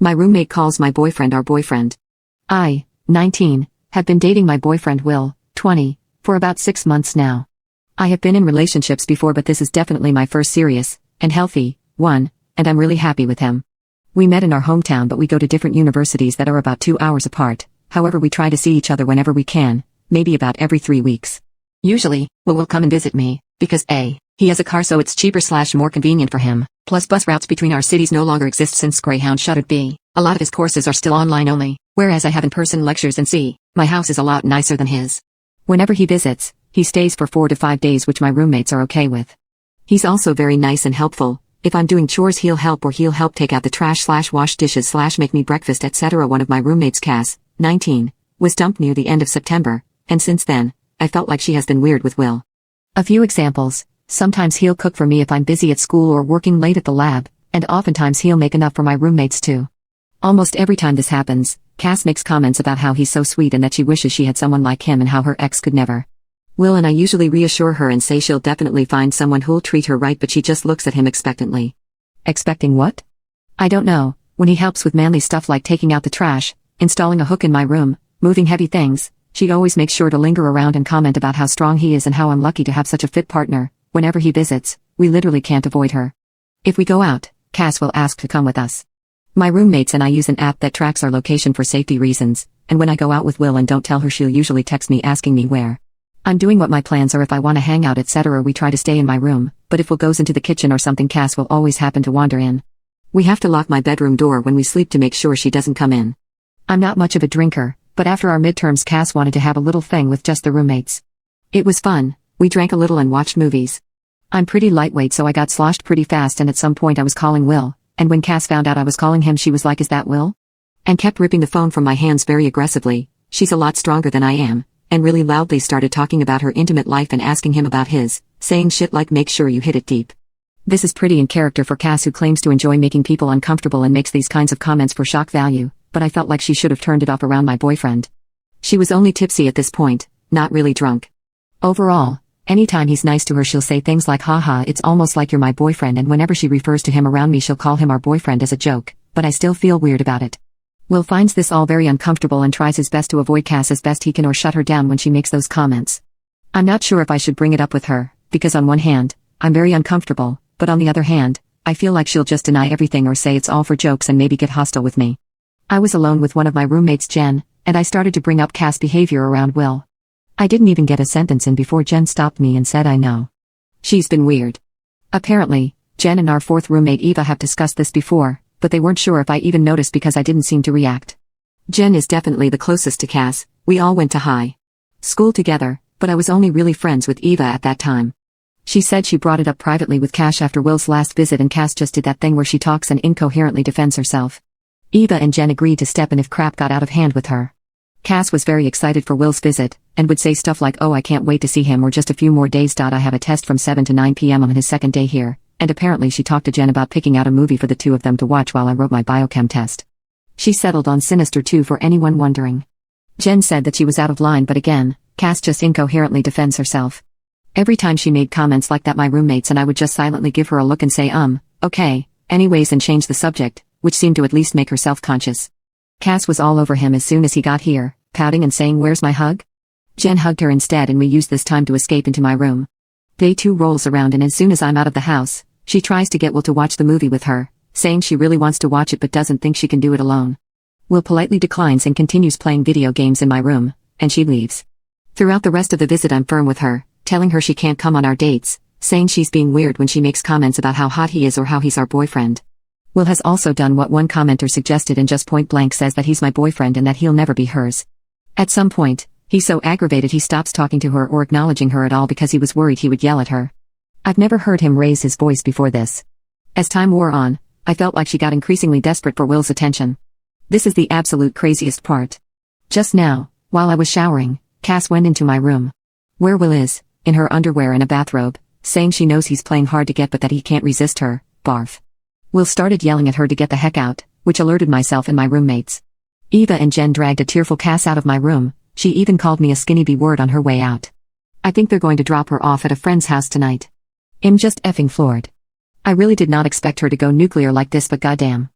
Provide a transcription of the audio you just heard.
My roommate calls my boyfriend our boyfriend. I, 19, have been dating my boyfriend Will, 20, for about 6 months now. I have been in relationships before, but this is definitely my first serious and healthy one, and I'm really happy with him. We met in our hometown, but we go to different universities that are about 2 hours apart. However, we try to see each other whenever we can, maybe about every 3 weeks. Usually, Will come and visit me, because A, he has a car, so it's cheaper / more convenient for him, plus bus routes between our cities no longer exist since Greyhound shuttered. B, a lot of his courses are still online only, whereas I have in-person lectures, and C, my house is a lot nicer than his. Whenever he visits, he stays for 4 to 5 days, which my roommates are okay with. He's also very nice and helpful. If I'm doing chores, he'll help, or he'll help take out the trash / wash dishes / make me breakfast, etc. One of my roommates, Cass, 19, was dumped near the end of September, and since then, I felt like she has been weird with Will. A few examples: sometimes he'll cook for me if I'm busy at school or working late at the lab, and oftentimes he'll make enough for my roommates too. Almost every time this happens, Cass makes comments about how he's so sweet and that she wishes she had someone like him and how her ex could never. Will and I usually reassure her and say she'll definitely find someone who'll treat her right, but she just looks at him expectantly. Expecting what? I don't know. When he helps with manly stuff like taking out the trash, installing a hook in my room, moving heavy things, she always makes sure to linger around and comment about how strong he is and how I'm lucky to have such a fit partner. Whenever he visits, we literally can't avoid her. If we go out, Cass will ask to come with us. My roommates and I use an app that tracks our location for safety reasons, and when I go out with Will and don't tell her, she'll usually text me asking me where I'm doing, what my plans are, if I want to hang out, etc. We try to stay in my room, but if Will goes into the kitchen or something, Cass will always happen to wander in. We have to lock my bedroom door when we sleep to make sure she doesn't come in. I'm not much of a drinker, but after our midterms, Cass wanted to have a little thing with just the roommates. It was fun. We drank a little and watched movies. I'm pretty lightweight, so I got sloshed pretty fast, and at some point I was calling Will, and when Cass found out I was calling him, she was like, "Is that Will?" and kept ripping the phone from my hands very aggressively. She's a lot stronger than I am, and really loudly started talking about her intimate life and asking him about his, saying shit like, "Make sure you hit it deep." This is pretty in character for Cass, who claims to enjoy making people uncomfortable and makes these kinds of comments for shock value, but I felt like she should have turned it off around my boyfriend. She was only tipsy at this point, not really drunk. Overall, anytime he's nice to her, she'll say things like, "Haha, it's almost like you're my boyfriend," and whenever she refers to him around me, she'll call him our boyfriend as a joke, but I still feel weird about it. Will finds this all very uncomfortable and tries his best to avoid Cass as best he can or shut her down when she makes those comments. I'm not sure if I should bring it up with her, because on one hand, I'm very uncomfortable, but on the other hand, I feel like she'll just deny everything or say it's all for jokes and maybe get hostile with me. I was alone with one of my roommates, Jen, and I started to bring up Cass' behavior around Will. I didn't even get a sentence in before Jen stopped me and said, "I know. She's been weird." Apparently, Jen and our fourth roommate Eva have discussed this before, but they weren't sure if I even noticed because I didn't seem to react. Jen is definitely the closest to Cass. We all went to high school together, but I was only really friends with Eva at that time. She said she brought it up privately with Cass after Will's last visit, and Cass just did that thing where she talks and incoherently defends herself. Eva and Jen agreed to step in if crap got out of hand with her. Cass was very excited for Will's visit, and would say stuff like, "Oh, I can't wait to see him," or "Just a few more days. I have a test from 7 to 9 p.m. on his second day here," and apparently she talked to Jen about picking out a movie for the two of them to watch while I wrote my biochem test. She settled on Sinister 2 for anyone wondering. Jen said that she was out of line, but again, Cass just incoherently defends herself. Every time she made comments like that, my roommates and I would just silently give her a look and say, okay, anyways, and change the subject, which seemed to at least make her self-conscious. Cass was all over him as soon as he got here, pouting and saying, "Where's my hug?" Jen hugged her instead, and we used this time to escape into my room. Day 2 rolls around, and as soon as I'm out of the house, she tries to get Will to watch the movie with her, saying she really wants to watch it but doesn't think she can do it alone. Will politely declines and continues playing video games in my room, and she leaves. Throughout the rest of the visit, I'm firm with her, telling her she can't come on our dates, saying she's being weird when she makes comments about how hot he is or how he's our boyfriend. Will has also done what one commenter suggested and just point blank says that he's my boyfriend and that he'll never be hers. At some point, he's so aggravated he stops talking to her or acknowledging her at all because he was worried he would yell at her. I've never heard him raise his voice before this. As time wore on, I felt like she got increasingly desperate for Will's attention. This is the absolute craziest part. Just now, while I was showering, Cass went into my room, where Will is, in her underwear and a bathrobe, saying she knows he's playing hard to get but that he can't resist her. Barf. Will started yelling at her to get the heck out, which alerted myself and my roommates. Eva and Jen dragged a tearful Cass out of my room. She even called me a skinny B-word on her way out. I think they're going to drop her off at a friend's house tonight. I'm just effing floored. I really did not expect her to go nuclear like this, but goddamn.